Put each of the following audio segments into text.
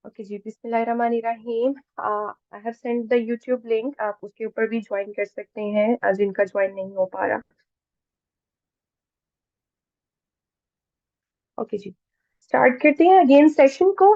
Okay जी, बिस्मिल्लाहिर्रहमानिर्रहीम। I have send the YouTube link, आप उसके ऊपर भी ज्वाइन कर सकते हैं जिनका ज्वाइन नहीं हो पा रहा। ओके जी, स्टार्ट करते हैं अगेन सेशन को।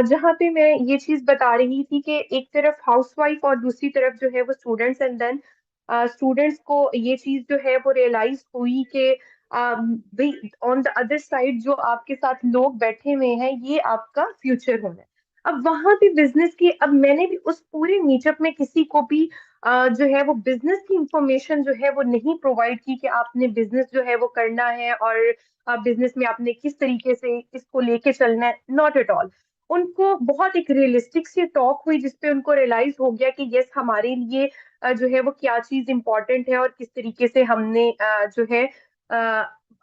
जहाँ पे मैं ये चीज बता रही थी कि एक तरफ हाउसवाइफ और दूसरी तरफ जो है वो स्टूडेंट्स, एंड देन स्टूडेंट्स को ये चीज जो है वो रियलाइज हुई कि भाई ऑन द अदर साइड जो आपके साथ लोग बैठे हुए हैं ये आपका फ्यूचर होना है। अब वहां भी बिजनेस की, अब मैंने भी उस पूरे मीटअप में किसी को भी जो है वो बिजनेस की इंफॉर्मेशन जो है वो नहीं प्रोवाइड की कि आपने बिजनेस जो है वो करना है और बिजनेस में आपने किस तरीके से इसको लेके चलना है, नॉट एट ऑल। उनको बहुत एक रियलिस्टिक सी टॉक हुई जिसपे उनको रियलाइज हो गया कि यस हमारे लिए जो है वो क्या चीज इंपॉर्टेंट है और किस तरीके से हमने जो है अ,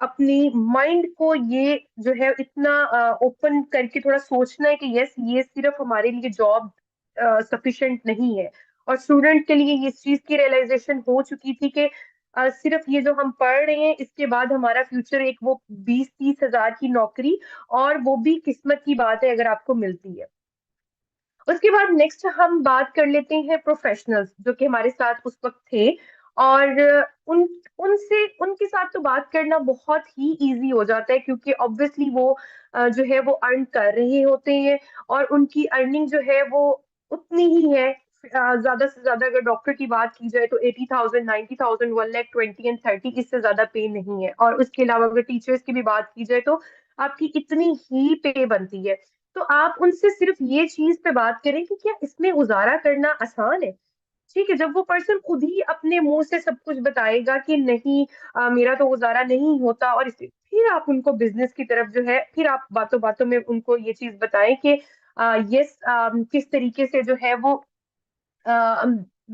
अपनी माइंड को ये जो है इतना ओपन करके थोड़ा सोचना है कि यस ये सिर्फ हमारे लिए जॉब सफिशिएंट नहीं है। और स्टूडेंट के लिए इस चीज की रियलाइजेशन हो चुकी थी कि सिर्फ ये जो हम पढ़ रहे हैं इसके बाद हमारा फ्यूचर एक वो 20-30 हजार की नौकरी, और वो भी किस्मत की बात है अगर आपको मिलती है। उसके बाद नेक्स्ट हम बात कर लेते हैं प्रोफेशनल्स जो कि हमारे साथ उस वक्त थे। और उन उनसे उनके साथ तो बात करना बहुत ही इजी हो जाता है क्योंकि ऑब्वियसली वो जो है वो अर्न कर रहे होते हैं, और उनकी अर्निंग जो है वो उतनी ही है। ज्यादा से ज्यादा अगर डॉक्टर की बात की जाए तो 80,000, 90,000, 1,20,000 एंड 30, इससे ज्यादा पे नहीं है। और उसके अलावा अगर टीचर्स की भी बात की जाए तो आपकी इतनी ही पे बनती है। तो आप उनसे सिर्फ ये चीज पे बात करें कि क्या इसमें गुजारा करना आसान है। ठीक है, जब वो पर्सन खुद ही अपने मुंह से सब कुछ बताएगा कि नहीं मेरा तो गुजारा नहीं होता, और इसे फिर आप उनको बिजनेस की तरफ जो है फिर आप बातों बातों में उनको ये चीज बताएं कि यस किस तरीके से जो है वो अ,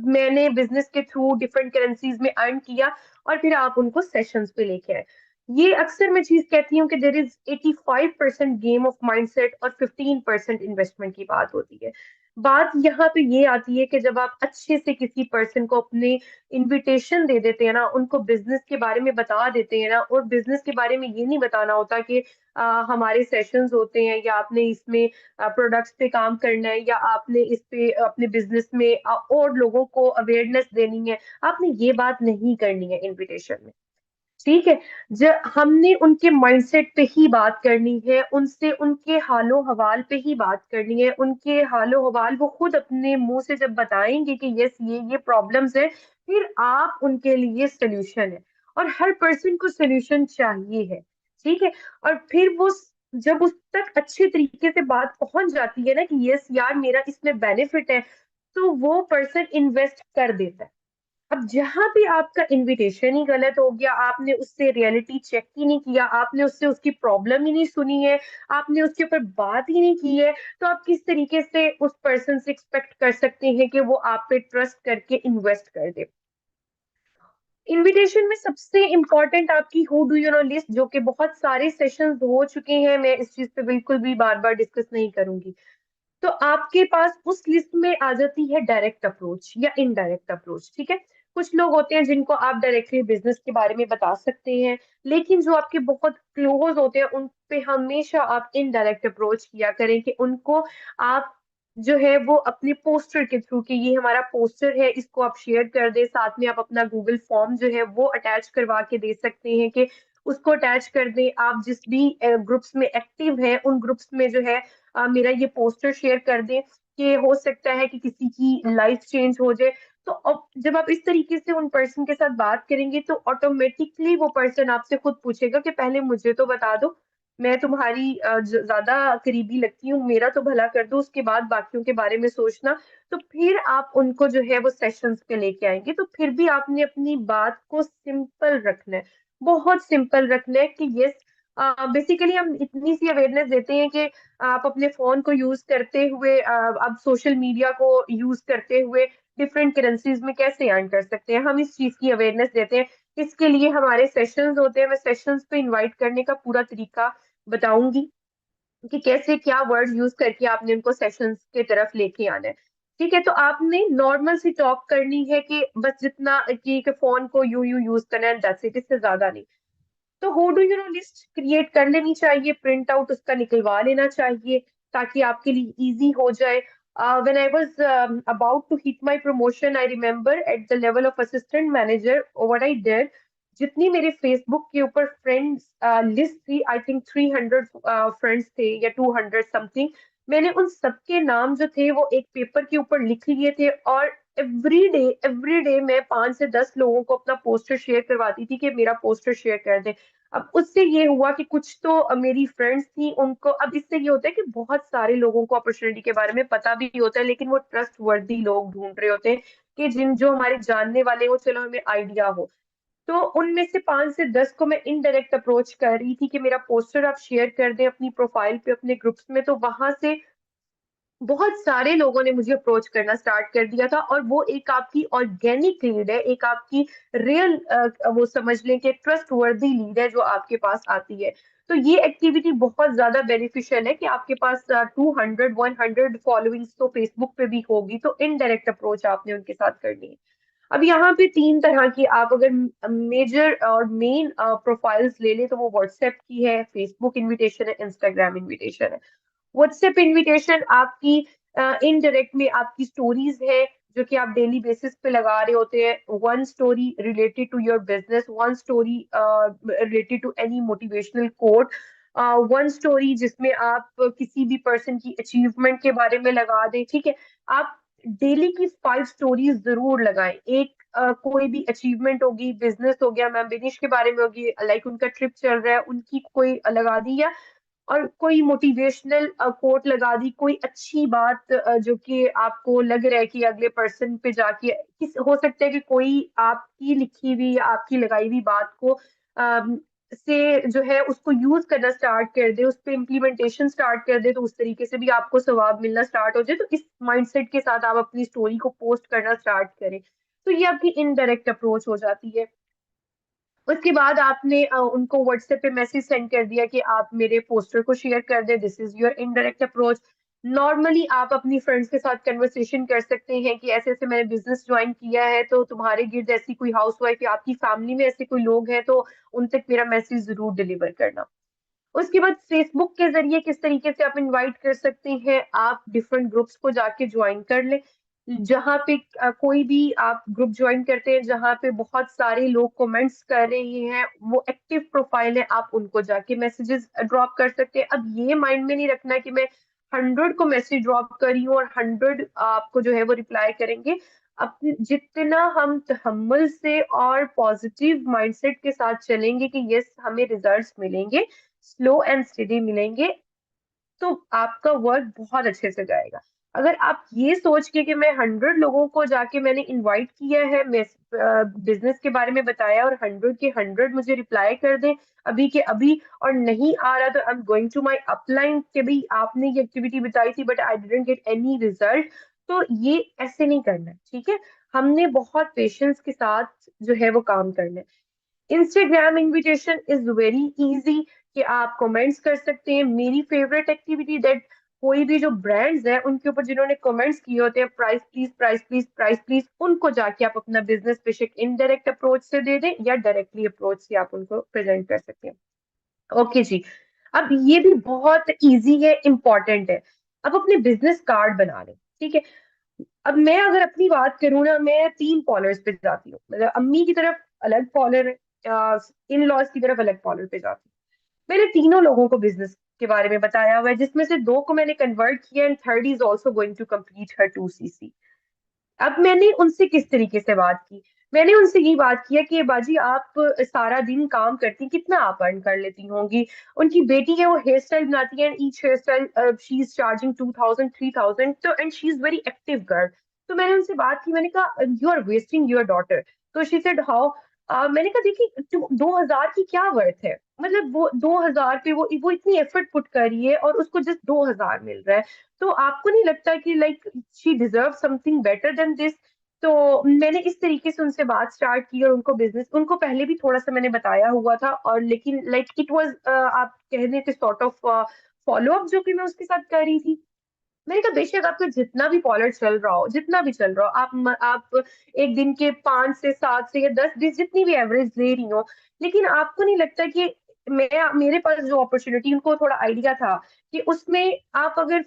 मैंने बिजनेस के थ्रू डिफरेंट करेंसीज में अर्न किया, और फिर आप उनको सेशंस पे लेके आए। ये अक्सर मैं चीज कहती हूँ कि there is 85% game of mindset और 15% इन्वेस्टमेंट की बात होती है। बात यहाँ पे ये आती है कि जब आप अच्छे से किसी पर्सन को अपने इनविटेशन दे देते हैं ना, उनको बिजनेस के बारे में बता देते हैं ना, और बिजनेस के बारे में ये नहीं बताना होता कि हमारे सेशंस होते हैं या आपने इसमें प्रोडक्ट्स पे काम करना है या आपने इस पे अपने बिजनेस में और लोगों को अवेयरनेस देनी है। आपने ये बात नहीं करनी है इनविटेशन में। ठीक है, जब हमने उनके माइंडसेट पे ही बात करनी है, उनसे उनके हालो हवाल पे ही बात करनी है। उनके हालो हवाल वो खुद अपने मुंह से जब बताएंगे कि यस ये प्रॉब्लम्स है, फिर आप उनके लिए सोल्यूशन है। और हर पर्सन को सोल्यूशन चाहिए है। ठीक है, और फिर वो जब उस तक अच्छे तरीके से बात पहुंच जाती है ना कि यस यार मेरा इसमें बेनिफिट है, तो वो पर्सन इन्वेस्ट कर देता है। अब जहां भी आपका इनविटेशन ही गलत हो गया, आपने उससे रियलिटी चेक ही नहीं किया, आपने उससे उसकी प्रॉब्लम ही नहीं सुनी है, आपने उसके ऊपर बात ही नहीं की है, तो आप किस तरीके से उस पर्सन से एक्सपेक्ट कर सकते हैं कि वो आप पे ट्रस्ट करके इन्वेस्ट कर दे। इनविटेशन में सबसे इंपॉर्टेंट आपकी who do you know list, जो कि बहुत सारे सेशंस हो चुके हैं, मैं इस चीज पे बिल्कुल भी बार बार डिस्कस नहीं करूंगी। तो आपके पास उस लिस्ट में आ जाती है डायरेक्ट अप्रोच या इनडायरेक्ट अप्रोच। ठीक है, कुछ लोग होते हैं जिनको आप डायरेक्टली बिजनेस के बारे में बता सकते हैं, लेकिन जो आपके बहुत क्लोज होते हैं उन पे हमेशा आप इनडायरेक्ट अप्रोच किया करें कि उनको आप जो है वो अपने पोस्टर के थ्रू, कि ये हमारा पोस्टर है इसको आप शेयर कर दें, साथ में आप अपना गूगल फॉर्म जो है वो अटैच करवा के दे सकते हैं कि उसको अटैच कर दें। आप जिस भी ग्रुप्स में एक्टिव हैं उन ग्रुप्स में जो है मेरा ये पोस्टर शेयर कर दें कि हो सकता है कि किसी की लाइफ चेंज हो जाए। तो अब जब आप इस तरीके से उन पर्सन के साथ बात करेंगे तो ऑटोमेटिकली वो पर्सन आपसे खुद पूछेगा कि पहले मुझे तो बता दो, मैं तुम्हारी ज्यादा करीबी लगती हूँ, मेरा तो भला कर दो, उसके बाद बाकियों के बारे में सोचना। तो फिर आप उनको जो है वो सेशंस पे लेके आएंगे। तो फिर भी आपने अपनी बात को सिंपल रखना है, बहुत सिंपल रखना है कि यस बेसिकली हम इतनी सी अवेयरनेस देते हैं कि आप अपने फोन को यूज करते हुए आप सोशल मीडिया को यूज करते हुए डिफरेंट करेंसीज में कैसे अर्न कर सकते हैं, हम इस चीज की अवेयरनेस देते हैं। इसके लिए हमारे सेशंस होते हैं, मैं सेशंस पे इनवाइट करने का पूरा तरीका बताऊंगी कि कैसे क्या वर्ड यूज करके आपने उनको सेशंस के तरफ लेके आना है। ठीक है, तो आपने नॉर्मल सी टॉक करनी है कि बस जितना कि फोन को यू यूज करना है, दैट्स इट, इससे ज्यादा नहीं। तो who do you know list create कर लेनी चाहिए, प्रिंट आउट उसका निकलवा लेना चाहिए, ताकि आपके लिए इजी हो जाए। When I was about to hit my promotion, I remember at the level of assistant manager, what I did, जितनी मेरे फेसबुक के ऊपर फ्रेंड्स लिस्ट थी, आई थिंक 300 फ्रेंड्स थे या 200 समथिंग, मैंने उन सबके नाम जो थे वो एक पेपर के ऊपर लिख लिए थे, और एवरी डे मैं 5 से 10 लोगों को अपना पोस्टर शेयर करवाती थी कि मेरा पोस्टर शेयर कर दे। अब उससे ये हुआ कि कुछ तो मेरी फ्रेंड्स थी उनको, अब इससे ये होता है कि बहुत सारे लोगों को अपॉर्चुनिटी के बारे में पता भी होता है, लेकिन वो ट्रस्ट वर्दी लोग ढूंढ रहे होते हैं कि जिन जो हमारे जानने वाले हो, चलो हमें आइडिया हो। तो उनमें से 5 से 10 को मैं इनडायरेक्ट अप्रोच कर रही थी कि मेरा पोस्टर आप शेयर कर दें अपनी प्रोफाइल पे, अपने ग्रुप्स में। तो वहां से बहुत सारे लोगों ने मुझे अप्रोच करना स्टार्ट कर दिया था, और वो एक आपकी ऑर्गेनिक लीड है, एक आपकी रियल, वो समझ लें कि ट्रस्ट वर्दी लीड है जो आपके पास आती है। तो ये एक्टिविटी बहुत ज्यादा बेनिफिशियल है कि आपके पास 200 100 फॉलोइंग्स तो फेसबुक पे भी होगी, तो इनडायरेक्ट अप्रोच आपने उनके साथ करनी है। अब यहाँ पे 3 तरह की, आप अगर मेजर और मेन प्रोफाइल्स ले लें तो वो व्हाट्सएप की है, फेसबुक इनविटेशन है, इंस्टाग्राम इनविटेशन है। व्हाट्सएप इनविटेशन आपकी इनडायरेक्ट में आपकी स्टोरीज है जो कि आप डेली बेसिस पे लगा रहे होते हैं, one story related to your business, one story related to any motivational quote, one story जिसमें आप किसी भी पर्सन की अचीवमेंट के बारे में लगा दें, ठीक है। आप डेली की 5 स्टोरीज जरूर लगाएं। एक कोई भी अचीवमेंट होगी, बिजनेस हो गया, मैम बिनिश के बारे में होगी, लाइक उनका ट्रिप चल रहा है उनकी कोई लगा दी, या और कोई मोटिवेशनल कोट लगा दी, कोई अच्छी बात जो कि आपको लग रहा है कि अगले पर्सन पे जाके किस हो सकता है कि कोई आपकी लिखी हुई या आपकी लगाई हुई बात को से जो है उसको यूज करना स्टार्ट कर दे, उस पर इम्प्लीमेंटेशन स्टार्ट कर दे, तो उस तरीके से भी आपको सवाब मिलना स्टार्ट हो जाए। तो इस माइंडसेट के साथ आप अपनी स्टोरी को पोस्ट करना स्टार्ट करें, तो ये आपकी इनडायरेक्ट अप्रोच हो जाती है। उसके बाद आपने उनको व्हाट्सएप पे मैसेज सेंड कर दिया कि आप मेरे पोस्टर को शेयर कर दे, this is your indirect approach. Normally आप अपनी फ्रेंड्स के साथ कन्वर्सेशन कर सकते हैं कि ऐसे ऐसे मैंने बिजनेस ज्वाइन किया है, तो तुम्हारे गिर्द ऐसी कोई हाउसवाइफ या आपकी फैमिली में ऐसे कोई लोग हैं तो उन तक मेरा मैसेज जरूर डिलीवर करना। उसके बाद फेसबुक के जरिए किस तरीके से आप इनवाइट कर सकते हैं, आप डिफरेंट ग्रुप्स को जाके ज्वाइन कर लें। जहाँ पे कोई भी आप ग्रुप ज्वाइन करते हैं जहाँ पे बहुत सारे लोग कमेंट्स कर रहे हैं, वो एक्टिव प्रोफाइल है, आप उनको जाके मैसेजेस ड्रॉप कर सकते हैं। अब ये माइंड में नहीं रखना कि मैं 100 को मैसेज ड्रॉप करी हूँ और 100 आपको जो है वो रिप्लाई करेंगे। अपने जितना हम तहम्मुल से और पॉजिटिव माइंडसेट के साथ चलेंगे कि यस हमें रिजल्ट्स मिलेंगे, स्लो एंड स्टेडी मिलेंगे, तो आपका वर्क बहुत अच्छे से जाएगा। अगर आप ये सोच के कि मैं 100 लोगों को जाके मैंने इनवाइट किया है, मैं बिजनेस के बारे में बताया और 100 के 100 मुझे रिप्लाई कर दें अभी के अभी, और नहीं आ रहा तो I am going to my upline कि भाई आपने ये एक्टिविटी बताई थी but I didn't get any result, तो ये ऐसे नहीं करना है, ठीक है। हमने बहुत पेशेंस के साथ जो है वो काम करना है। Instagram invitation is very easy कि आप कमेंट्स कर सकते हैं। मेरी फेवरेट एक्टिविटी दैट, कोई भी जो ब्रांड्स हैं उनके ऊपर जिन्होंने कमेंट्स किए होते हैं price please price please price please, उनको जाके आप अपना बिजनेस बेशक इनडायरेक्ट अप्रोच से दे दें या डायरेक्टली अप्रोच से आप उनको प्रेजेंट कर सकते हैं। ओके जी। अब ये भी बहुत इजी है, इंपॉर्टेंट है। अब अपने बिजनेस कार्ड बना लें, ठीक है। अब मैं अगर अपनी बात करूँ ना, मैं 3 फॉलोअर्स पे जाती हूँ, मतलब अम्मी की तरफ अलग फॉलोअर है, इन लॉज की तरफ अलग फॉलोअर पे जाती हूँ। मैंने तीनों लोगों को बिजनेस के बारे में बताया हुआ है, जिसमें से 2 को मैंने कन्वर्ट किया and third is also going to complete her 2cc। अब मैंने उनसे किस तरीके से बात की, मैंने उनसे ये बात किया कि बाजी आप सारा दिन काम करती, कितना आप अर्न कर लेती होंगी। उनकी बेटी है, वो हेयर स्टाइल बनाती है, each hair style she is charging 2000 3000, तो and she is very active girl. तो मैंने उनसे बात की, मैंने कहा you are wasting your daughter. तो शी सेड हाउ। मैंने कहा देखिए 2000 की क्या वर्थ है, मतलब वो 2000 पे वो इतनी एफर्ट पुट कर रही है और उसको जस्ट 2000 मिल रहा है, तो आपको नहीं लगता कि like she deserve something better than this. तो मैंने इस तरीके से उनसे बात स्टार्ट की, और उनको बिजनेस, उनको पहले भी थोड़ा सा मैंने बताया हुआ था, और लेकिन लाइक इट वाज आप कहने के सॉर्ट ऑफ फॉलो अप जो कि मैं उसके साथ कर रही थी। मैंने कहा बेशक आपका जितना भी पॉलर चल रहा हो, जितना भी चल रहा हो, आप एक दिन के 5 से 7 से या 10 जितनी भी एवरेज ले रही हो, लेकिन आपको नहीं लगता कि मैं मेरे पास जो अपॉर्चुनिटी, उनको थोड़ा आइडिया था कि उसमें आप अगर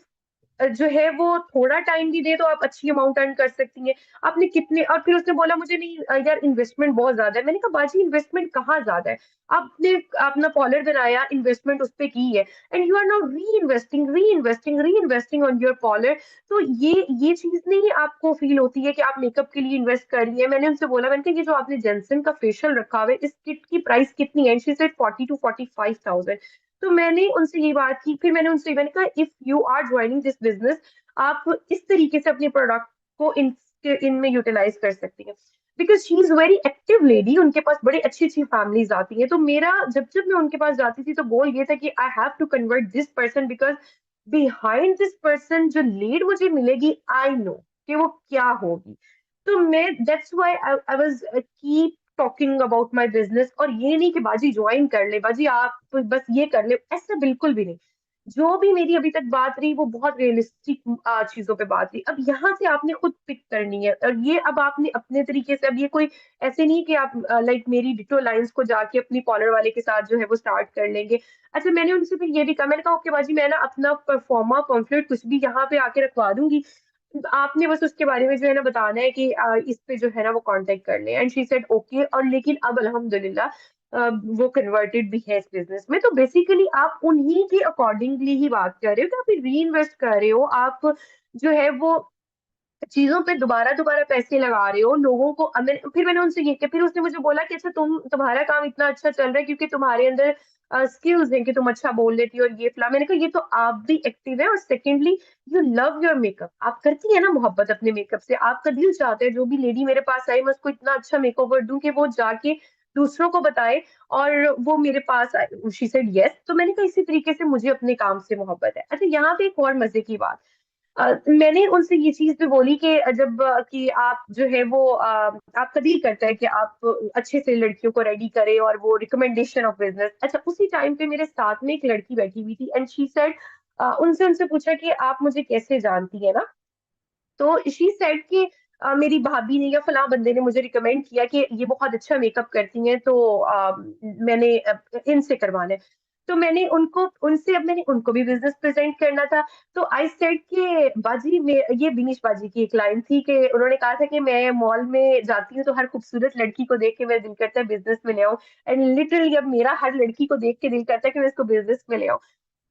जो है वो थोड़ा टाइम भी दे तो आप अच्छी अमाउंट अर्न कर सकती हैं। आपने कितने, और फिर उसने बोला मुझे नहीं यार इन्वेस्टमेंट बहुत ज्यादा है। मैंने कहा बाजी इन्वेस्टमेंट कहाँ ज्यादा है, आपने अपना पॉलर बनाया, इन्वेस्टमेंट उस पे की है, एंड यू आर नाउ री इन्वेस्टिंग ऑन योर पॉलर। तो ये चीज नहीं आपको फील होती है कि आप मेकअप के लिए इन्वेस्ट कर रही है। मैंने उनसे बोला, मैंने कहा ये जो आपने जेंसन का फेशियल रखा हुआ है, इस किट की प्राइस कितनी है? She said 40 to 45,000। तो मैंने उनसे ये बात की, फिर मैंने कहा if you are joining this business, आप इस तरीके से अपने प्रोडक्ट को इनमें यूटिलाइज कर सकती हैं, because she is very active lady, उनके पास बड़ी अच्छी अच्छी फैमिलीज आती हैं। तो मेरा जब जब मैं उनके पास जाती थी तो गोल ये था कि I have to convert this person, because behind this person जो लीड मुझे मिलेगी, आई नो कि वो क्या होगी। तो मैं that's why I was keep talking about my business. और ये नहीं कि बाजी ज्वाइन कर ले, बाजी आप बस ये कर ले, ऐसा बिल्कुल भी नहीं। जो भी मेरी अभी तक बात रही वो बहुत रियलिस्टिक चीजों पे बात रही। अब यहाँ से आपने खुद पिक करनी है, और ये अब आपने अपने तरीके से, अब ये कोई ऐसे नहीं कि आप लाइक मेरी डिटो लाइंस को जाके अपनी कॉलर वाले के साथ जो है वो स्टार्ट कर लेंगे। अच्छा, मैंने उनसे फिर ये भी कहा, मैंने कहा ओके बाजी मैं ना अपना परफॉर्मा पॉम्फलेट कुछ भी यहाँ पे आके रखवा दूंगी, आपने बस उसके बारे में जो है ना बताना है कि इस पे जो है ना वो कांटेक्ट कर ले। And she said okay. और लेकिन अब अल्हम्दुलिल्लाह वो कन्वर्टेड भी है इस बिजनेस में। तो बेसिकली आप उन्हीं के अकॉर्डिंगली ही बात कर रहे हो कि आप री इन्वेस्ट कर रहे हो, आप जो है वो चीजों पे दोबारा दोबारा पैसे लगा रहे हो लोगों को। फिर मैंने उनसे ये किया, फिर उसने मुझे बोला कि अच्छा तुम्हारा काम इतना अच्छा चल रहा है क्योंकि तुम्हारे अंदर स्किल्स हैं कि तुम अच्छा बोल लेती हो और ये फला। मैंने कहा ये तो आप भी एक्टिव है, और secondly you love your makeup, आप करती है ना मोहब्बत अपने मेकअप से, आपका दिल चाहता है जो भी लेडी मेरे पास आई मैं उसको इतना अच्छा मेकओवर दूं कि वो जाके दूसरों को बताए और वो मेरे पास आए। She said yes. तो मैंने कहा इसी तरीके से मुझे अपने काम से मोहब्बत है। अच्छा, यहाँ पे एक और मजे की बात, मैंने उनसे ये चीज भी बोली कि जब कि आप जो है वो आपका दिल करता है कि आप अच्छे से लड़कियों को रेडी करें और वो रिकमेंडेशन ऑफ बिजनेस। अच्छा, उसी टाइम पे मेरे साथ में एक लड़की बैठी हुई थी, एंड शी सेड, उनसे उनसे पूछा कि आप मुझे कैसे जानती है ना। तो शी सेड कि मेरी भाभी ने या फलां बंदे ने मुझे रिकमेंड किया कि ये बहुत अच्छा मेकअप करती हैं, तो मैंने इनसे करवाना है। तो मैंने उनको उनसे अब मैंने उनको भी बिजनेस प्रेजेंट करना था। तो आई सेड कि बाजी में ये बिनीश बाजी की एक लाइन थी कि उन्होंने कहा था कि मैं मॉल में जाती हूँ तो हर खूबसूरत लड़की को देख के मेरा दिल करता है बिजनेस में ले आऊं। एंड लिटरली अब मेरा हर लड़की को देख के दिल करता है कि मैं इसको बिजनेस में ले आऊं।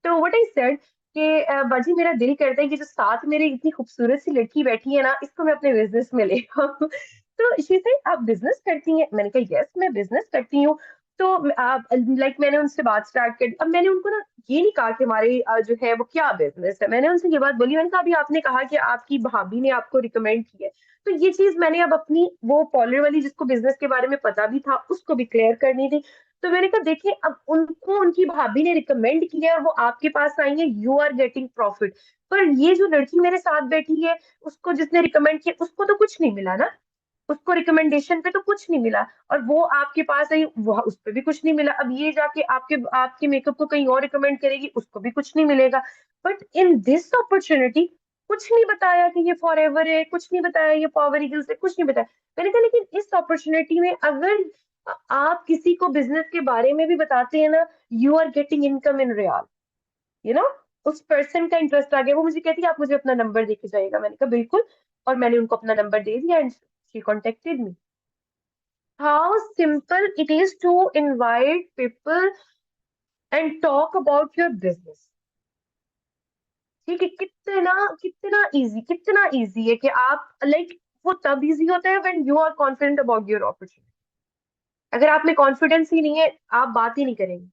तो व्हाट आई सेड कि बाजी मेरा दिल करता है कि जो साथ मेरे इतनी खूबसूरत सी लड़की बैठी है ना, इसको मैं अपने बिजनेस में ले आऊं। तो शी सेड आप बिजनेस करती हैं? मैंने कहा यस मैं बिजनेस करती हूँ। तो आप लाइक मैंने उनसे बात स्टार्ट कर दी। अब मैंने उनको ना ये नहीं कहा कि हमारे जो है वो क्या बिजनेस है, मैंने उनसे ये बात बोली, मैंने कहा अभी आपने कहा कि आपकी भाभी ने आपको रिकमेंड किया है, तो ये चीज मैंने अब अपनी वो पॉलर वाली जिसको बिजनेस के बारे में पता भी था उसको भी क्लियर करनी थी। तो मैंने कहा देखिए अब उनको उनकी भाभी ने रिकमेंड किया और वो आपके पास आई है, यू आर गेटिंग प्रॉफिट। पर ये जो लड़की मेरे साथ बैठी है, उसको जिसने रिकमेंड किया उसको तो कुछ नहीं मिला ना, उसको रिकमेंडेशन पे तो कुछ नहीं मिला। और वो आपके पास आई, वो उस पे भी कुछ नहीं मिला। अब ये जाके आपके आपके मेकअप को कहीं और रिकमेंड करेगी, उसको भी कुछ नहीं मिलेगा। बट इन दिस अपॉर्चुनिटी कुछ नहीं बताया कि ये फॉर एवर है, कुछ नहीं बताया ये पावर ईगल्स है, कुछ नहीं बताया। मैंने कहा लेकिन इस अपॉर्चुनिटी में अगर आप किसी को बिजनेस के बारे में भी बताते हैं ना, you are getting income in real, you know. उस पर्सन का इंटरेस्ट आ गया, वो मुझे कहती है आप मुझे अपना नंबर देके जाइएगा। मैंने कहा बिल्कुल। और मैंने उनको अपना नंबर दे दिया and she contacted me. How simple it is to invite people and talk about your business. ठीक है, कितना कितना इजी, कितना इजी है कि आप लाइक, वो तब इजी होता है when you are confident about your opportunity. अगर आप में कॉन्फिडेंस ही नहीं है, आप बात ही नहीं करेंगे,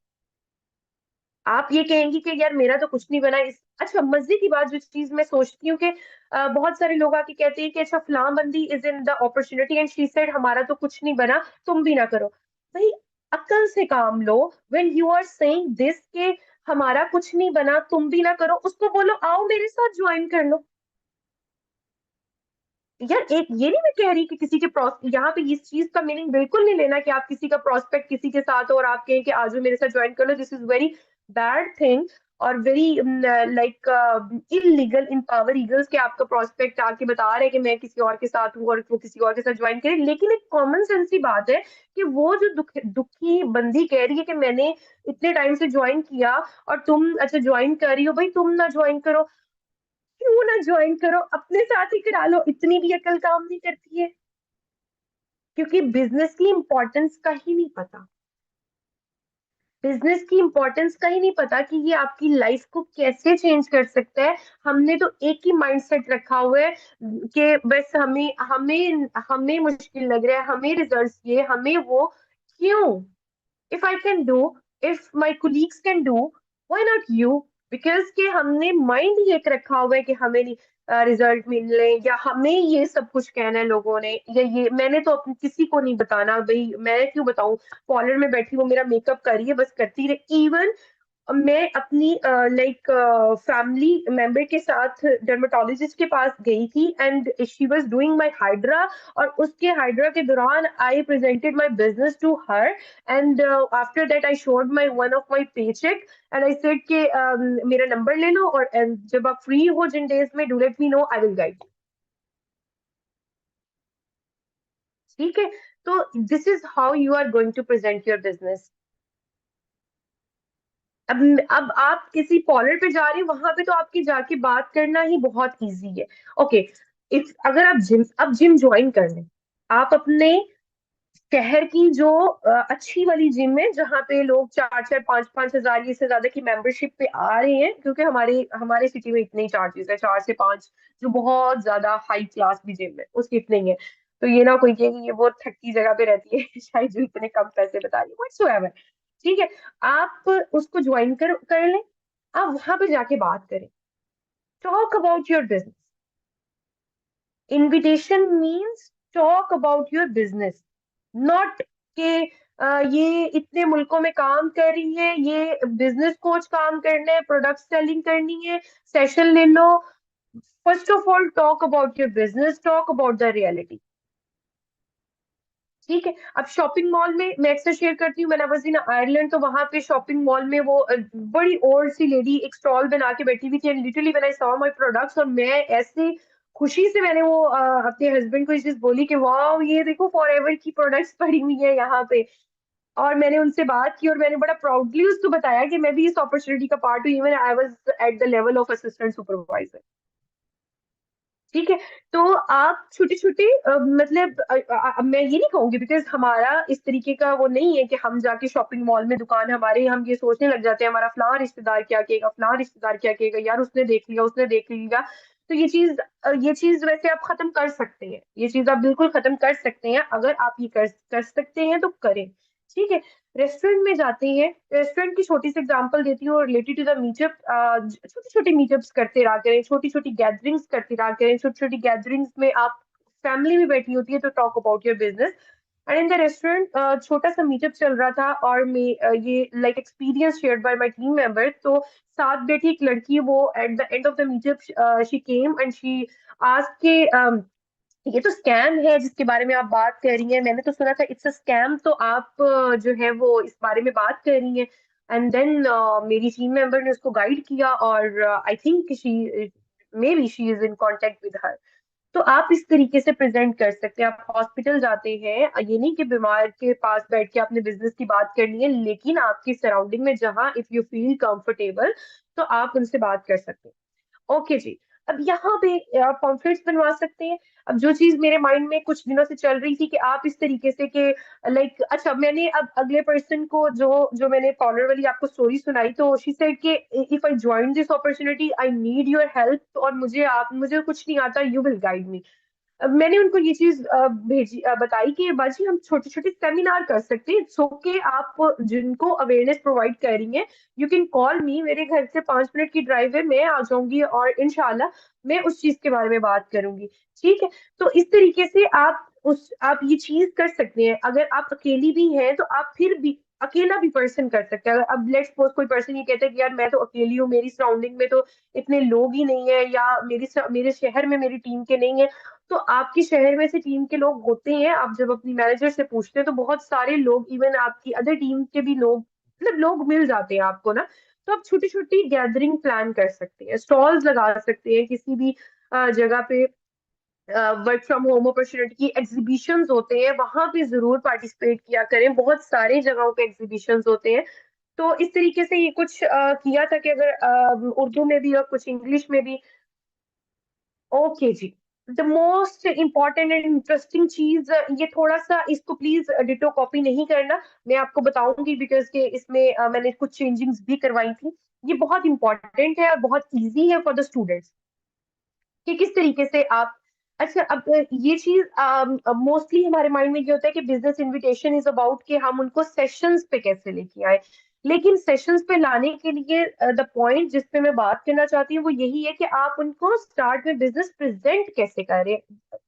आप ये कहेंगी कि यार मेरा तो कुछ नहीं बना इस। अच्छा, मजे की बात जो चीज मैं सोचती हूँ कि बहुत सारे लोग आके कहते हैं कि अच्छा फलां बंदी is in the opportunity and she said हमारा तो कुछ नहीं बना, तुम भी ना करो। भाई, अक्ल से काम लो। When you are saying this के हमारा कुछ नहीं बना तुम भी ना करो, उसको बोलो आओ मेरे साथ ज्वाइन कर लो। यार एक ये नहीं मैं कह रही कि किसी के यहाँ पे इस चीज का मीनिंग बिल्कुल नहीं लेना कि आप किसी का प्रोस्पेक्ट किसी के साथ हो और आप कहें कि आज मेरे साथ ज्वाइन कर लो, this is very bad thing. और very like illegal in power eagles के आपका प्रोस्पेक्ट आके बता रहे हैं कि मैं किसी और के साथ हूँ और वो किसी और के साथ ज्वाइन करे। लेकिन एक कॉमन सेंस की बात है कि वो जो दुखी बंदी कह रही है कि मैंने इतने टाइम से ज्वाइन किया और तुम अच्छा ज्वाइन कर रही हो, भाई तुम ना ज्वाइन करो। क्यों ना ज्वाइन करो, अपने साथ ही करा लो, इतनी भी अकल काम नहीं करती है। क्योंकि बिजनेस की इंपॉर्टेंस का ही नहीं पता, बिजनेस की इंपॉर्टेंस का ही नहीं पता कि ये आपकी लाइफ को कैसे चेंज कर सकता है। हमने तो एक ही माइंडसेट रखा हुआ है कि बस हमें हमें हमें मुश्किल लग रहा है, हमें रिजल्ट्स ये हमें वो। क्यों? if I can do, if my colleagues can do, why not you? Because कि हमने माइंड ये एक रखा हुआ है कि हमें नहीं रिजल्ट मिलने या हमें ये सब कुछ कहना है लोगों ने, या ये मैंने तो अपने किसी को नहीं बताना, भाई मैं क्यों बताऊं। पार्लर में बैठी हूँ, मेरा मेकअप कर रही है, बस करती रहे। इवन मैं अपनी लाइक फैमिली मेंबर के साथ डर्मेटोलॉजिस्ट के पास गई थी and she was doing my hydra. और उसके हाइड्रा के दौरान I presented my business to her and after that I showed my one of my paycheck and I said कि मेरा नंबर ले लो और जब आप फ्री हो जिन डेज में do let me know, I will guide. ठीक है? तो this is how you are going to present your business. अब आप किसी पॉलर पे जा रहे हो, वहां पे तो आपकी जाके बात करना ही बहुत इजी है। ओके, इफ अगर आप जिम ज्वाइन कर लें, आप अपने शहर की जो अच्छी वाली जिम है जहाँ पे लोग 4-4 5-5 हजार से ज्यादा की मेंबरशिप पे आ रहे हैं, क्योंकि हमारे हमारे सिटी में इतने ही चार्जेस है, 4 से 5, जो बहुत ज्यादा हाई क्लास भी जिम है उसके इतने ही है। तो ये ना कोई कहे कि ये बहुत ठक्की जगह पे रहती है शायद जो इतने कम पैसे बता रही है। ठीक है, आप उसको ज्वाइन कर लें, आप वहां पे जाके बात करें, talk about your business. Invitation means talk about your business, not के ये इतने मुल्कों में काम कर रही है, ये बिजनेस कोच काम करना है, प्रोडक्ट सेलिंग करनी है, सेशन ले लो। First of all talk about your business, talk about the reality. ठीक है? अब शॉपिंग मॉल में मैं अक्सर शेयर करती हूँ, मैंने वाज इन आयरलैंड, तो वहां पे शॉपिंग मॉल में वो बड़ी ओल्ड सी लेडी एक स्टॉल बना के बैठी हुई थी and literally when I saw my products, और मैं ऐसे खुशी से मैंने वो अपने हस्बैंड को ये चीज बोली कि वाह ये देखो फॉरएवर की प्रोडक्ट्स पड़ी हुई है यहाँ पे। और मैंने उनसे बात की और मैंने बड़ा प्राउडली उसको बताया कि मैं भी इस अपॉर्चुनिटी का पार्ट हूँ, even I was at the level of assistant supervisor. ठीक है? तो आप छोटे छोटे मतलब मैं ये नहीं कहूंगी, बिकॉज हमारा इस तरीके का वो नहीं है कि हम जाके शॉपिंग मॉल में दुकान हमारे हम ये सोचने लग जाते हैं हमारा फलां रिश्तेदार क्या कहेगा, फलां रिश्तेदार क्या कहेगा, यार उसने देख लिया उसने देख लिया। तो ये चीज वैसे आप खत्म कर सकते हैं, ये चीज आप बिल्कुल खत्म कर सकते हैं, अगर आप ये कर सकते हैं तो करें। ठीक है? रेस्टोरेंट में जाते हैं, रेस्टोरेंट की छोटी सी एग्जांपल देती हूँ रिलेटेड टू द मीटअप। छोटी छोटी मीटअप्स करते रहा करें, छोटी छोटी गैदरिंग्स करते रहा करें, छोटी छोटी गैदरिंग्स में आप फैमिली भी बैठी होती है तो talk about your business. And in the restaurant छोटा सा मीटअप चल रहा था और मैं ये like experience shared by my team member. तो साथ बैठी एक लड़की, वो at the end of the meetup she came and she asked के ये तो स्कैम है जिसके बारे में आप बात कर रही हैं, मैंने तो सुना था इट्स अ स्कैम, तो आप जो है वो इस बारे में बात कर रही हैं। एंड देन मेरी टीम मेंबर ने उसको गाइड किया और I think she may be she is in contact with her. तो आप इस तरीके से प्रेजेंट कर सकते हैं। आप हॉस्पिटल जाते हैं, ये नहीं कि बीमार के पास बैठ के आपने बिजनेस की बात करनी है, लेकिन आपकी सराउंडिंग में जहां इफ यू फील कंफर्टेबल तो आप उनसे बात कर सकते हैं। ओके जी। अब यहाँ पे आप पॉम्फलेट्स बनवा सकते हैं। अब जो चीज मेरे माइंड में कुछ दिनों से चल रही थी कि आप इस तरीके से कि लाइक अच्छा, मैंने अब अगले पर्सन को जो जो मैंने कॉलर वाली आपको स्टोरी सुनाई, तो शी सेड कि if I join this opportunity I need your help, और मुझे कुछ नहीं आता, यू विल गाइड मी। अब मैंने उनको ये चीज भेजी बताई कि बाजी हम छोटे छोटे सेमिनार कर सकते हैं, सो के आप जिनको अवेयरनेस प्रोवाइड कर रही हैं, यू कैन कॉल मी, मेरे घर से 5 मिनट की ड्राइव है, मैं आ जाऊंगी और इनशाला मैं उस चीज के बारे में बात करूंगी। ठीक है? तो इस तरीके से आप ये चीज कर सकते हैं। अगर आप अकेली भी हैं तो आप फिर भी अकेला भी पर्सन कर सकते हैं। अगर अब लेट्स सपोज कोई पर्सन ये कहता है कि यार मैं तो अकेली हूँ, मेरी सराउंडिंग में तो इतने लोग ही नहीं है, या मेरे शहर में मेरी टीम के नहीं है, तो आपके शहर में से टीम के लोग होते हैं। आप जब अपनी मैनेजर से पूछते हैं तो बहुत सारे लोग, इवन आपकी अदर टीम के भी लोग, मतलब लोग मिल जाते हैं आपको ना। तो आप छोटी छोटी गैदरिंग प्लान कर सकते हैं, स्टॉल्स लगा सकते हैं किसी भी जगह पे। वर्क फ्रॉम होम अपॉर्चुनिटी की एग्जीबिशंस होते हैं, वहां पे जरूर पार्टिसिपेट किया करें, बहुत सारी जगहों पे एग्जीबिशंस होते हैं। तो इस तरीके से ये कुछ किया था कि अगर उर्दू में भी और कुछ इंग्लिश में भी। Okay ji. The most important and interesting चीज, ये थोड़ा सा इसको प्लीज डिटो कॉपी नहीं करना, मैं आपको बताऊंगी बिकॉज के इसमें मैंने कुछ चेंजिंग्स भी करवाई थी। ये बहुत इंपॉर्टेंट है और बहुत इजी है फॉर द स्टूडेंट्स कि किस तरीके से आप। अच्छा, अब ये चीज मोस्टली हमारे माइंड में ये होता है कि बिजनेस इनविटेशन इज अबाउट कि हम उनको सेशंस पे कैसे लेके आए। लेकिन सेशंस पे लाने के लिए द पॉइंट जिस पे मैं बात करना चाहती हूँ वो यही है कि आप उनको स्टार्ट में बिजनेस प्रेजेंट कैसे करें,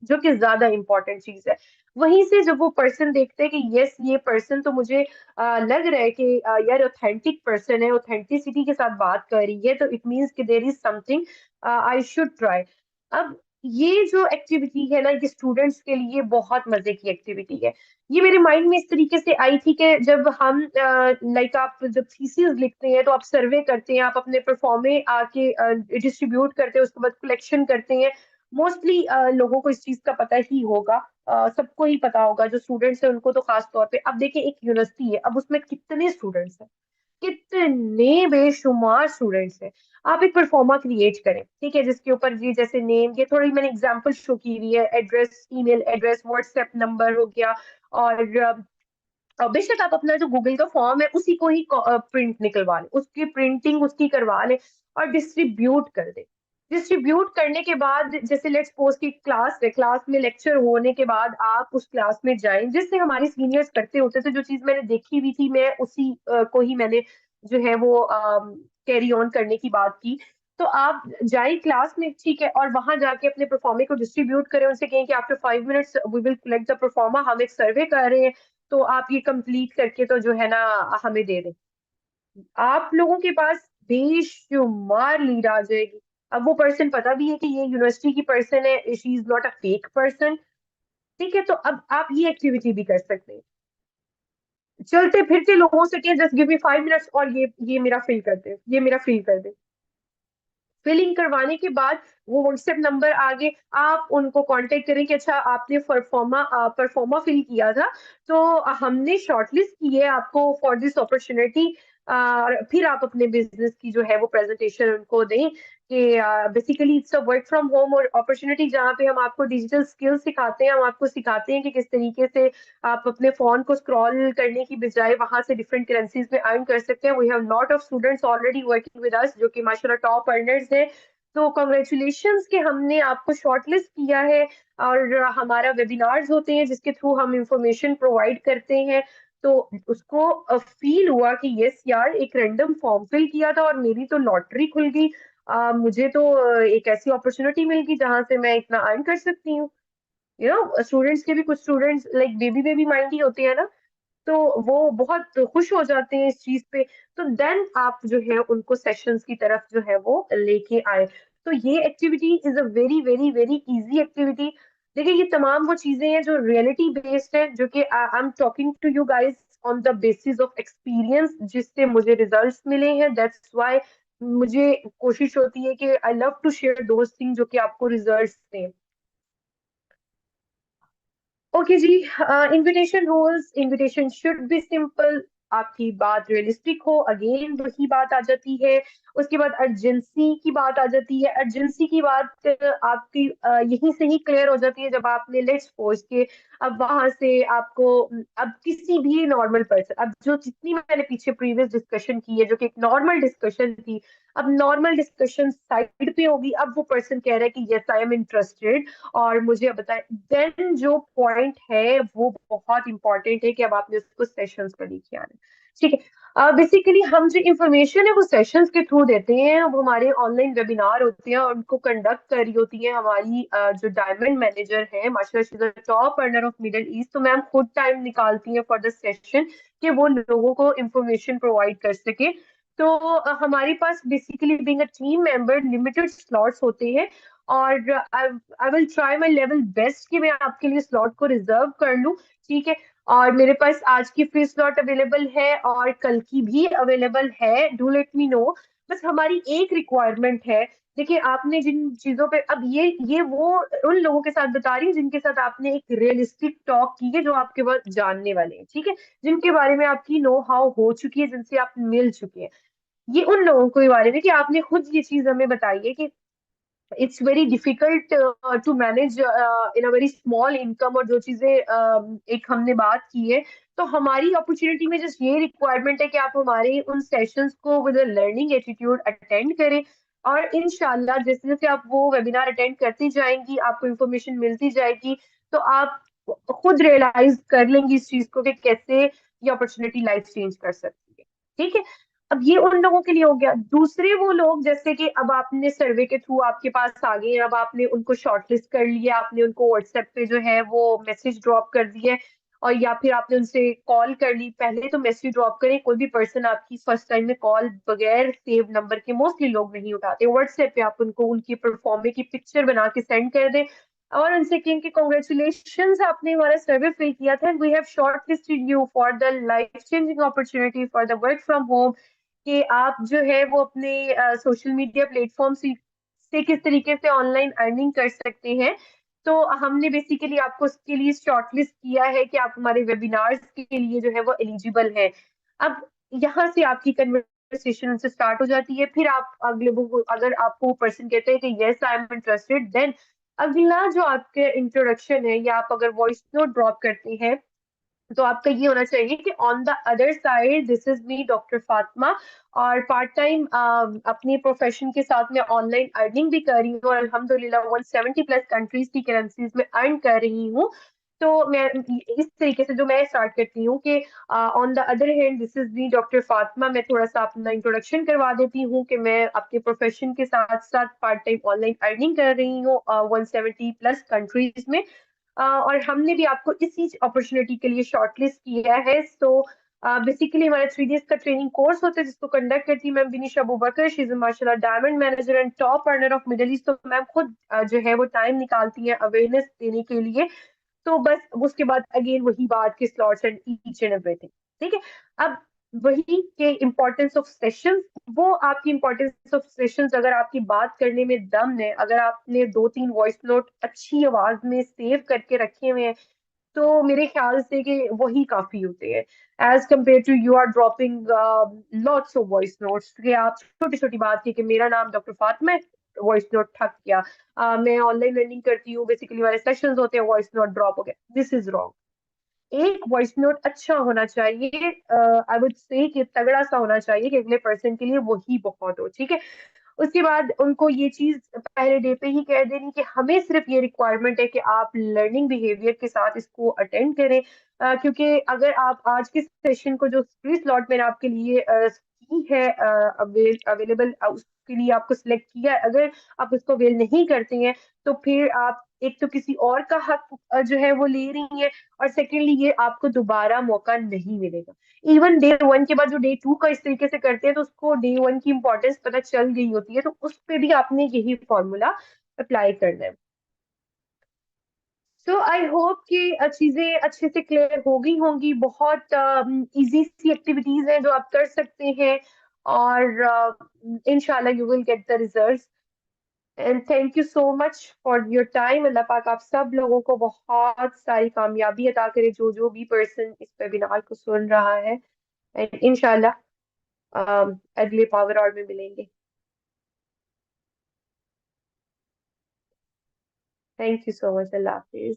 जो कि ज्यादा इंपॉर्टेंट चीज है। वहीं से जब वो पर्सन देखते हैं कि यस ये पर्सन तो मुझे लग रहा है कि यार ऑथेंटिक पर्सन है, ऑथेंटिसिटी के साथ बात कर रही है, तो इट मीन्स कि there is something I should try. अब ये जो एक्टिविटी है ना, ये स्टूडेंट्स के लिए बहुत मजे की एक्टिविटी है। ये मेरे माइंड में इस तरीके से आई थी कि जब हम लाइक आप जब थीसिस लिखते हैं तो आप सर्वे करते हैं, आप अपने परफॉर्मे आके डिस्ट्रीब्यूट करते हैं, उसके बाद कलेक्शन करते हैं। मोस्टली लोगों को इस चीज का पता ही होगा, सबको ही पता होगा, जो स्टूडेंट्स हैं उनको तो खास तौर पे। अब देखिए एक यूनिवर्सिटी है, अब उसमें कितने स्टूडेंट्स हैं, कितने बेशुमार स्टूडेंट्स हैं। आप एक परफॉर्मा क्रिएट करें, ठीक है, जिसके ऊपर ये जैसे नेम, ये थोड़ी मैंने एग्जांपल शो की हुई है, address, email address, WhatsApp number हो गया। और बेशक आप अपना जो गूगल का फॉर्म है उसी को ही प्रिंट निकलवा लें, उसकी प्रिंटिंग उसकी करवा लें और डिस्ट्रीब्यूट कर दें। डिस्ट्रीब्यूट करने के बाद जैसे लेट्स सपोज की क्लास है, क्लास में लेक्चर होने के बाद आप उस क्लास में जाएं, जिससे हमारी सीनियर्स करते होते थे, जो चीज मैंने देखी हुई थी मैं उसी को ही मैंने जो है वो कैरी ऑन करने की बात की। तो आप जाए क्लास में, ठीक है, और वहां जाके अपने परफॉर्मे को डिस्ट्रीब्यूट करें, उनसे कहें कि after 5 minutes we will collect the proforma, हम एक सर्वे कर रहे हैं, तो आप ये कंप्लीट करके तो जो है ना हमें दे दें। आप लोगों के पास बेशुमार लीड आ जाएगी। अब वो पर्सन पता भी है कि ये यूनिवर्सिटी की पर्सन है, she is not a fake person. ठीक है, तो अब आप ये एक्टिविटी भी कर सकते हैं, चलते फिरते लोगों से कहें जस्ट गिव मी 5 मिनट्स और ये मेरा फिल कर दे, ये मेरा फिल कर दे। फिलिंग करवाने के बाद वो व्हाट्सएप नंबर आगे, आप उनको कांटेक्ट करें कि अच्छा आपने परफॉर्मा परफॉर्मा फिल किया था, तो हमने शॉर्टलिस्ट की है आपको फॉर दिस अपॉर्चुनिटी। और फिर आप अपने बिजनेस की जो है वो प्रेजेंटेशन उनको दें कि basically it's a work from home और अपॉर्चुनिटी, जहाँ पे हम आपको डिजिटल स्किल्स सिखाते हैं, हम आपको सिखाते हैं कि किस तरीके से आप अपने फोन को स्क्रॉल करने की बजाय वहां से डिफरेंट करेंसीज में अर्न कर सकते हैं। We have lot of students already working with us जो कि माशाल्लाह टॉप अर्नर्स हैं। तो कॉन्ग्रेचुलेशंस कि हमने आपको शॉर्टलिस्ट किया है। और हमारा वेबिनार्स होते हैं जिसके थ्रू हम इंफॉर्मेशन प्रोवाइड करते हैं। तो उसको फील हुआ कि यस यार, एक रैंडम फॉर्म फिल किया था और मेरी तो लॉटरी खुल गई, मुझे तो एक ऐसी अपॉर्चुनिटी मिल गई जहां से मैं इतना अर्न कर सकती हूँ। यू नो स्टूडेंट्स के भी कुछ students like baby baby mind ही होते हैं ना, तो वो बहुत खुश हो जाते हैं इस चीज पे। तो देन आप जो है उनको सेशंस की तरफ जो है वो लेके आए। तो ये activity is a very very very easy activity. देखिए ये तमाम वो चीजें हैं जो रियलिटी बेस्ड है, जो कि I am talking to you guys on the basis of experience, जिससे मुझे रिजल्ट्स मिले हैं, दैट्स व्हाई मुझे कोशिश होती है कि I love to share those thing जो कि आपको रिजल्ट्स दें। ओके जी। Invitation rules, invitation should be simple, आपकी बात रियलिस्टिक हो, अगेन वही बात आ जाती है। उसके बाद अर्जेंसी की बात आ जाती है। अर्जेंसी की बात आपकी यहीं से ही क्लियर हो जाती है जब आपने लेट्स सपोज के अब वहां से आपको अब किसी भी नॉर्मल पर्सन, अब जो जितनी मैंने पीछे प्रीवियस डिस्कशन की है जो कि एक नॉर्मल डिस्कशन थी, अब नॉर्मल डिस्कशन साइड पे होगी, अब वो पर्सन कह रहा है कि यस आई एम इंटरेस्टेड और मुझे अब बताएं। देन जो पॉइंट है वो बहुत इंपॉर्टेंट है कि अब आपने उसको सेशंस पर लेके आना है। ठीक है, बेसिकली हम जो इंफॉर्मेशन है वो सेशंस के थ्रू देते हैं। वो हमारे ऑनलाइन वेबिनार होते हैं और उनको कंडक्ट कर रही होती है हमारी जो डायमंड मैनेजर है, माशाल्लाह top earner of middle east. तो मैम खुद टाइम निकालती हैं फॉर द सेशन कि वो लोगों को इंफॉर्मेशन प्रोवाइड कर सके। तो हमारे पास basically being a team member limited slots होते हैं और I will try my level best कि मैं आपके लिए स्लॉट को रिजर्व कर लूं। ठीक है, और मेरे पास आज की फ्री स्लॉट अवेलेबल है और कल की भी अवेलेबल है, डू लेट मी नो। बस हमारी एक रिक्वायरमेंट है। देखिए, आपने जिन चीजों पे, अब ये वो उन लोगों के साथ बता रही हूँ जिनके साथ आपने एक रियलिस्टिक टॉक की है, जो आपके पास जानने वाले हैं, ठीक है, जिनके बारे में आपकी नो हाउ हो चुकी है, जिनसे आप मिल चुके हैं। ये उन लोगों के बारे में कि आपने खुद ये चीज हमें बताई है कि it's very difficult to manage in a very small income, और जो चीजें एक हमने बात की है। तो हमारी अपॉर्चुनिटी में जस्ट ये रिक्वायरमेंट है कि आप हमारे उन सेशंस को विद लर्निंग एटीट्यूड अटेंड करें। और इंशाल्लाह जैसे जैसे आप वो वेबिनार अटेंड करती जाएंगी, आपको इंफॉर्मेशन मिलती जाएगी, तो आप खुद रियलाइज कर लेंगी इस चीज को कि कैसे ये अपॉर्चुनिटी लाइफ चेंज कर सकती है। ठीक है। अब ये उन लोगों के लिए हो गया। दूसरे वो लोग जैसे कि अब आपने सर्वे के थ्रू आपके पास आ गए, अब आपने उनको शॉर्टलिस्ट कर लिया, आपने उनको व्हाट्सएप पे जो है वो मैसेज ड्रॉप कर दिया है, और या फिर आपने उनसे कॉल कर ली। पहले तो मैसेज ड्रॉप करें, कोई भी पर्सन आपकी फर्स्ट टाइम में कॉल बगैर सेव नंबर के मोस्टली लोग नहीं उठाते। व्हाट्सएप पे आप उनको उनकी परफॉर्मे की पिक्चर बना के सेंड कर दें, और उनसे कहें कि कॉन्ग्रेचुलेशन, आपने हमारा सर्वे फिल किया था, we have short listed you for the life changing opportunity for the work from home, कि आप जो है वो अपने सोशल मीडिया प्लेटफॉर्म से किस तरीके से ऑनलाइन अर्निंग कर सकते हैं। तो हमने बेसिकली आपको उसके लिए शॉर्टलिस्ट किया है कि आप हमारे वेबिनार्स के लिए जो है वो एलिजिबल है। अब यहाँ से आपकी कन्वर्सेशन उनसे स्टार्ट हो जाती है। फिर आप अगले वो, अगर आपको पर्सन कहते हैं कि yes I am interested, then अगला जो आपके इंट्रोडक्शन है, या आप अगर वॉइस नोट ड्रॉप करते हैं, तो आपका ये होना चाहिए कि on the other side this is me doctor Fatima, और पार्ट टाइम अपनी प्रोफेशन के साथ में ऑनलाइन अर्निंग भी कर रही हूँ, और अल्हम्दुलिल्लाह 170 प्लस कंट्रीज की करेंसीज में अर्न कर रही हूँ। तो मैं इस तरीके से जो मैं स्टार्ट करती हूँ कि on the other hand this is me doctor Fatima, मैं थोड़ा सा अपना इंट्रोडक्शन करवा देती हूँ कि मैं अपने प्रोफेशन के साथ साथ पार्ट टाइम ऑनलाइन अर्निंग कर रही हूँ 170 प्लस कंट्रीज में। और हमने भी आपको इसी अपॉर्चुनिटी के लिए शॉर्टलिस्ट किया है। सो बेसिकली हमारा 3 डेज का ट्रेनिंग कोर्स होता है, जिसको कंडक्ट करती है मैम बिनिशा अबूबकर। शी इज माशाल्लाह diamond manager and top earner of middle east. तो मैम खुद जो है वो टाइम निकालती है अवेयरनेस देने के लिए। तो बस उसके बाद अगेन वही बात के slots and each and everything. ठीक है। अब वही के इम्पोर्टेंस ऑफ सेशंस, वो आपकी इम्पोर्टेंस ऑफ सेशंस, अगर आपकी बात करने में दम है, अगर आपने 2-3 वॉइस नोट अच्छी आवाज में सेव करके रखे हुए हैं, तो मेरे ख्याल से कि वही काफी होते हैं, as compare to you are dropping lots of voice notes, कि आप छोटी छोटी बात की कि मेरा नाम डॉक्टर फातिमा है, वॉइस नोट ठक गया, मैं ऑनलाइन लर्निंग करती हूँ, बेसिकली हमारे सेशंस होते हैं, वॉइस नोट ड्रॉप हो गया, दिस इज रॉन्ग। एक वॉइस नोट अच्छा होना चाहिए, आई वुड से कि तगड़ा सा होना चाहिए, कि अगले पर्सन के लिए वही बहुत हो। ठीक है। उसके बाद उनको ये चीज पहले डे पे ही कह देनी कि हमें सिर्फ ये रिक्वायरमेंट है कि आप लर्निंग बिहेवियर के साथ इसको अटेंड करें। क्योंकि अगर आप आज के सेशन को, जो फ्री स्लॉट मैंने आपके लिए की है अवेलेबल, उसके लिए आपको सिलेक्ट किया है, अगर आप उसको अवेल नहीं करते हैं, तो फिर आप एक तो किसी और का हक जो है वो ले रही हैं, और सेकेंडली ये आपको दोबारा मौका नहीं मिलेगा। इवन डे वन के बाद जो डे टू का इस तरीके से करते हैं, तो उसको डे वन की इंपॉर्टेंस पता चल गई होती है, तो उस पे भी आपने यही फॉर्मूला अप्लाई करना है। सो आई होप कि चीजें अच्छे से क्लियर हो गई होंगी। बहुत इजी सी एक्टिविटीज हैं जो आप कर सकते हैं, और इंशाल्लाह you will get the results. And thank you so much for your time. Allah पाक आप सब लोगों को बहुत सारी कामयाबी अता करे, जो जो भी पर्सन इस वेबिनार को सुन रहा है। एंड इंशाल्लाह अगले पावर आवर में मिलेंगे। Thank you so much. Allah Hafiz.